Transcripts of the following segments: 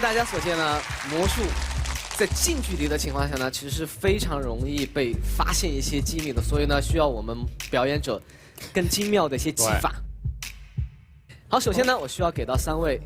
大家所见呢，魔术在近距离的情况下呢，其实是非常容易被发现一些机密的，所以呢，需要我们表演者更精妙的一些技法。好，首先呢，我需要给到3位，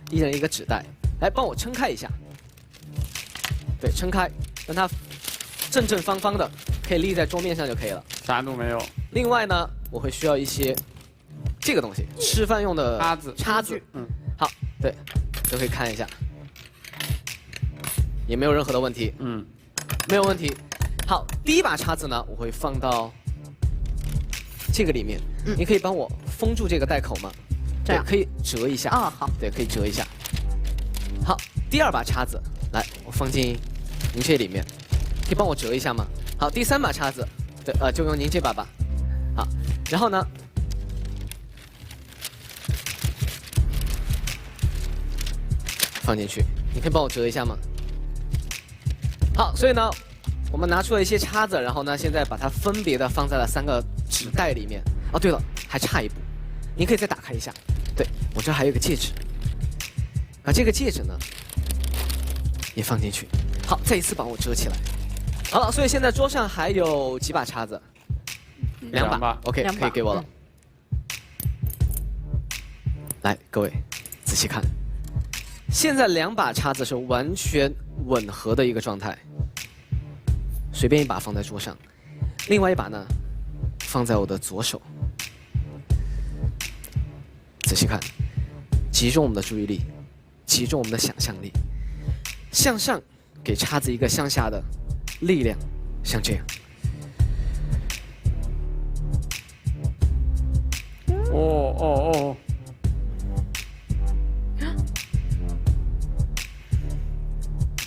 一人一个纸袋，来帮我撑开一下。对，撑开，让它正正方方的，可以立在桌面上就可以了。啥都没有。另外呢，我会需要一些这个东西，吃饭用的叉子。嗯，好，对，都可以看一下，也没有任何的问题。嗯，没有问题。好，第一把叉子呢，我会放到这个里面。你可以帮我封住这个袋口吗？这样可以折一下。啊，好。对，可以折一下。好，第2把叉子，来，我放进您这里面，可以帮我折一下吗？好，第3把叉子，对，就用您这把吧。好，然后呢，放进去，你可以帮我折一下吗？好，所以呢，我们拿出了一些叉子，然后呢，现在把它分别的放在了3个纸袋里面。哦，对了，还差一步，您可以再打开一下。对，我这还有一个戒指，把这个戒指呢也放进去。好，再一次帮我折起来。好了，所以现在桌上还有几把叉子？2把。OK， 可以给我了。来，各位仔细看，现在2把叉子是完全吻合的一个状态。随便一把放在桌上，另外一把呢放在我的左手。仔细看，集中我们的注意力，集中我们的想象力，向上给叉子一个向下的力量，像这样。哦。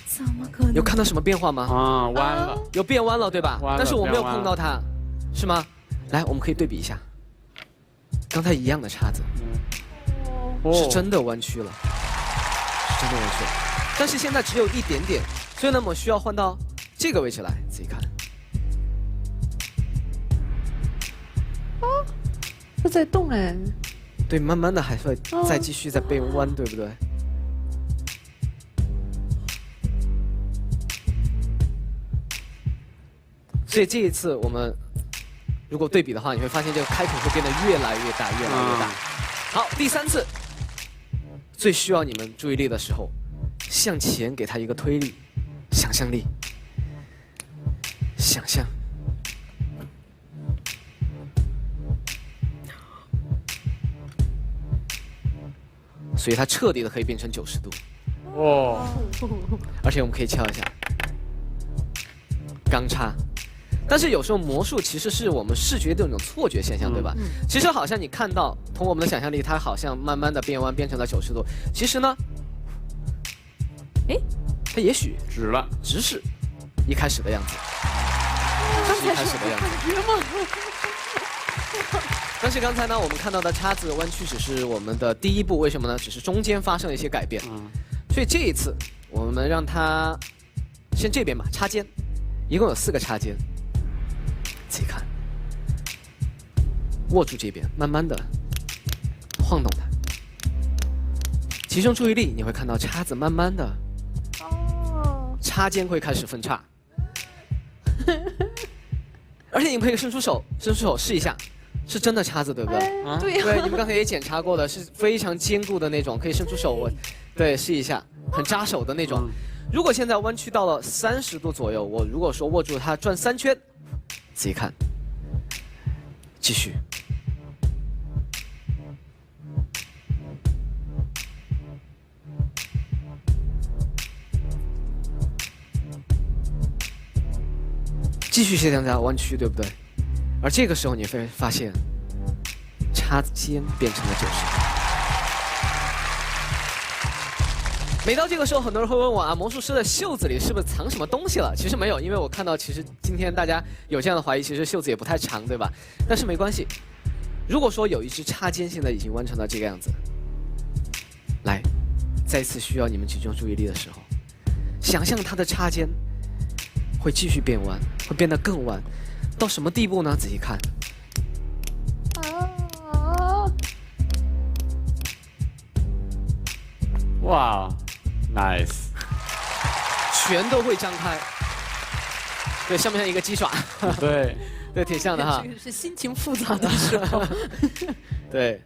怎么可能？有看到什么变化吗？啊，弯了，有变弯了，对吧？弯了，但是我没有碰到它，是吗？来，我们可以对比一下，刚才一样的叉子，是真的弯曲了，是真的弯曲了。但是现在只有一点点，所以呢，我们需要换到这个位置来，自己看。它在动哎。对，慢慢的还会再继续再变弯，对不对？所以这一次我们如果对比的话，你会发现这个开口会变得越来越大，越来越大。好，第3次，最需要你们注意力的时候，向前给它一个推力，想象力，想象。所以它彻底的可以变成90度。哦。而且我们可以敲一下，钢叉。但是有时候魔术其实是我们视觉的那种错觉现象，对吧？其实好像你看到，通过我们的想象力，它好像慢慢的变弯，变成了90度。其实呢，它也许只是一开始的样子，一开始的样子。但是刚才呢，我们看到的叉子弯曲只是我们的第一步，为什么呢？只是中间发生了一些改变。所以这一次我们让它先这边吧，插尖，一共有4个插尖。自己看，握住这边，慢慢的晃动它，集中注意力，你会看到叉子慢慢的，插尖会开始分叉，而且你们可以伸出手试一下，是真的叉子，对不对？对，你们刚才也检查过的，是非常坚固的那种，可以伸出手闻，对，试一下，很扎手的那种。如果现在弯曲到了30度左右，我如果说握住它转3圈。仔细看，继续。继续向下弯曲，对不对？而这个时候你会发现，插尖变成了90度。每到这个时候，很多人会问我啊，魔术师的袖子里是不是藏什么东西了？其实没有，因为我看到其实今天大家有这样的怀疑，其实袖子也不太长，对吧？但是没关系，如果说有一支插尖现在已经弯成了这个样子，来，再一次需要你们集中注意力的时候，想象它的插尖会继续变弯，会变得更弯，到什么地步呢？仔细看。哇，nice，全都会张开。对，像不像一个鸡爪？对，对，挺像的哈这。个是心情复杂的时候。对，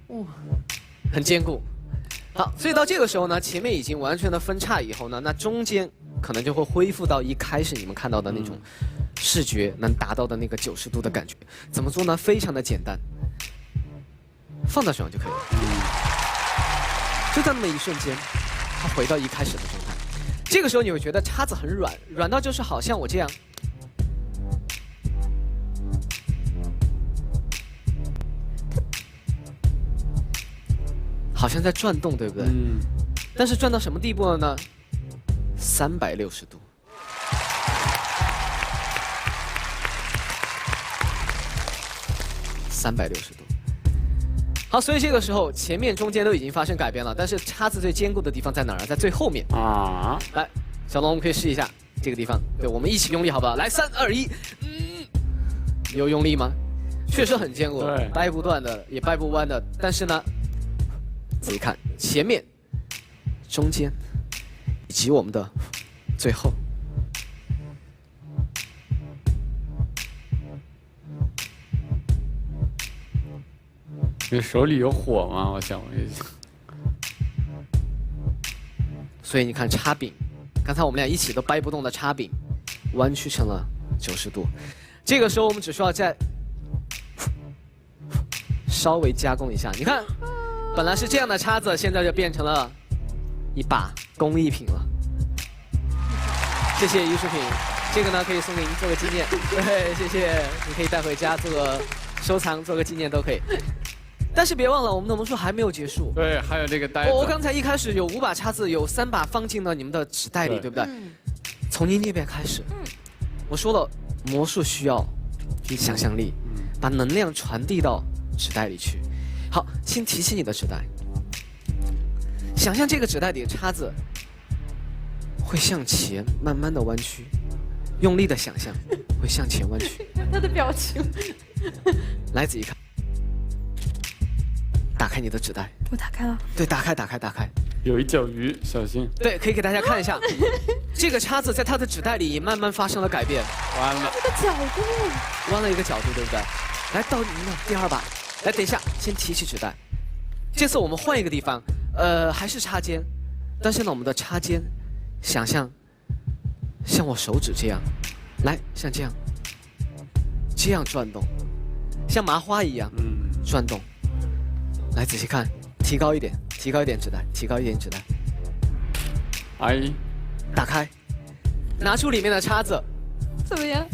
哇，很坚固。好，所以到这个时候呢，前面已经完全的分叉以后呢，那中间可能就会恢复到一开始你们看到的那种视觉能达到的那个90度的感觉。怎么做呢？非常的简单，放在手上就可以了。就在那么一瞬间，它回到一开始的状态。这个时候你会觉得叉子很软，软到就是好像我这样。好像在转动，对不对？嗯，但是转到什么地步了呢？360度。360度。好，所以这个时候前面、中间都已经发生改变了，但是叉子最坚固的地方在哪儿？在最后面。啊，来，小龙，我们可以试一下这个地方。对，我们一起用力，好不好？来，3、2、1，有用力吗？确实很坚固，对掰不断的，也掰不弯的。但是呢，仔细看前面、中间，以及我们的最后。你手里有火吗？我想问一下。所以你看叉柄，刚才我们俩一起都掰不动的叉柄，弯曲成了90度。这个时候我们只需要再稍微加工一下。你看，本来是这样的叉子，现在就变成了一把工艺品了。谢谢艺术品，这个呢可以送给您做个纪念。对，谢谢，你可以带回家做个收藏，做个纪念都可以。但是别忘了，我们的魔术还没有结束。对，还有这个袋子。我刚才一开始有5把叉子，有3把放进了你们的纸袋里，对不对？从您这边开始。我说了，魔术需要想象力，把能量传递到纸袋里去。好，先提起你的纸袋，想象这个纸袋里的叉子会向前慢慢的弯曲，用力的想象会向前弯曲。他的表情。来，仔细看。打开你的纸袋，我打开了。对，打开，打开，打开。有一脚鱼，小心。对，可以给大家看一下，这个叉子在它的纸袋里也慢慢发生了改变，弯了。这个角度。弯了一个角度，对不对？来到您的第2把，来，等一下，先提起纸袋。这次我们换一个地方，还是插尖，但是呢，我们的插尖，想象像我手指这样，来，像这样，这样转动，像麻花一样，转动。来，仔细看，提高一点，提高一点纸袋，提高一点纸袋。哎，打开，拿出里面的叉子，怎么样？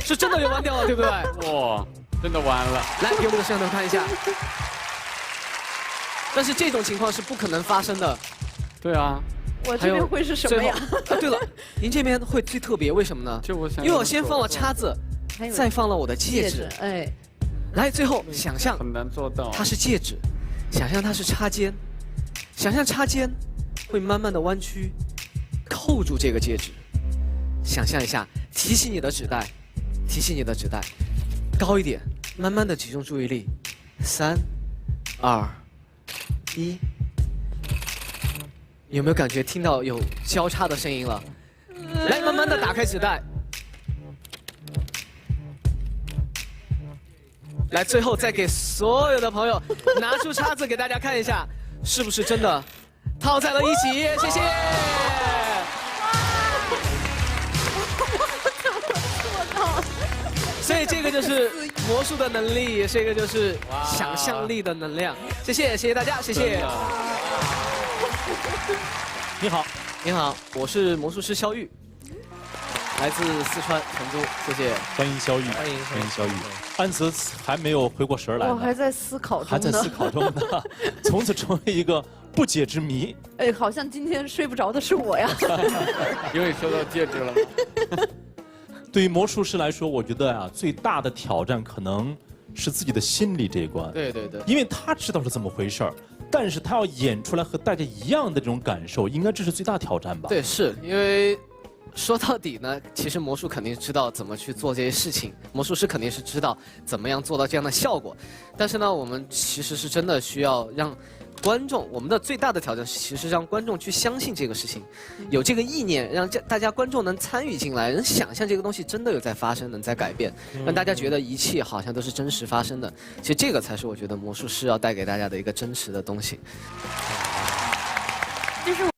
是真的就弯掉了，对不对？哇，真的弯了。来，给我们的摄像头看一下。但是这种情况是不可能发生的。对啊，我这边会是什么呀？啊，对了，您这边会最特别，为什么呢？就我想，因为我先放了叉子，再放了我的戒指。哎，来，最后想象很难做到。它是戒指，想象它是插尖，想象插尖会慢慢的弯曲，扣住这个戒指。想象一下，提起你的纸袋，提起你的纸袋，高一点，慢慢的集中注意力。3、2、1，有没有感觉听到有交叉的声音了？来，慢慢的打开纸袋。来，最后再给所有的朋友拿出叉子给大家看一下，是不是真的套在了一起？谢谢。所以这个就是魔术的能力，这个就是想象力的能量。谢谢，谢谢大家，谢谢。你好，你好，我是魔术师肖玉，来自四川成都，谢谢。欢迎肖玉，欢迎欢迎肖玉。安慈还没有回过神来呢，我还在思考中呢，还在思考中呢，从此成为一个不解之谜。哎，好像今天睡不着的是我呀。因为收到戒指了吗？对于魔术师来说，我觉得啊，最大的挑战可能是自己的心理这一关。对对对，因为他知道是怎么回事儿，但是他要演出来和大家一样的这种感受，应该这是最大挑战吧？对，是因为说到底呢，其实魔术肯定知道怎么去做这些事情，魔术师肯定是知道怎么样做到这样的效果。但是呢，我们其实是真的需要让观众，我们的最大的挑战其实让观众去相信这个事情，有这个意念，让大家观众能参与进来，能想象这个东西真的有在发生，能在改变，让大家觉得一切好像都是真实发生的。其实这个才是我觉得魔术师要带给大家的一个真实的东西。就是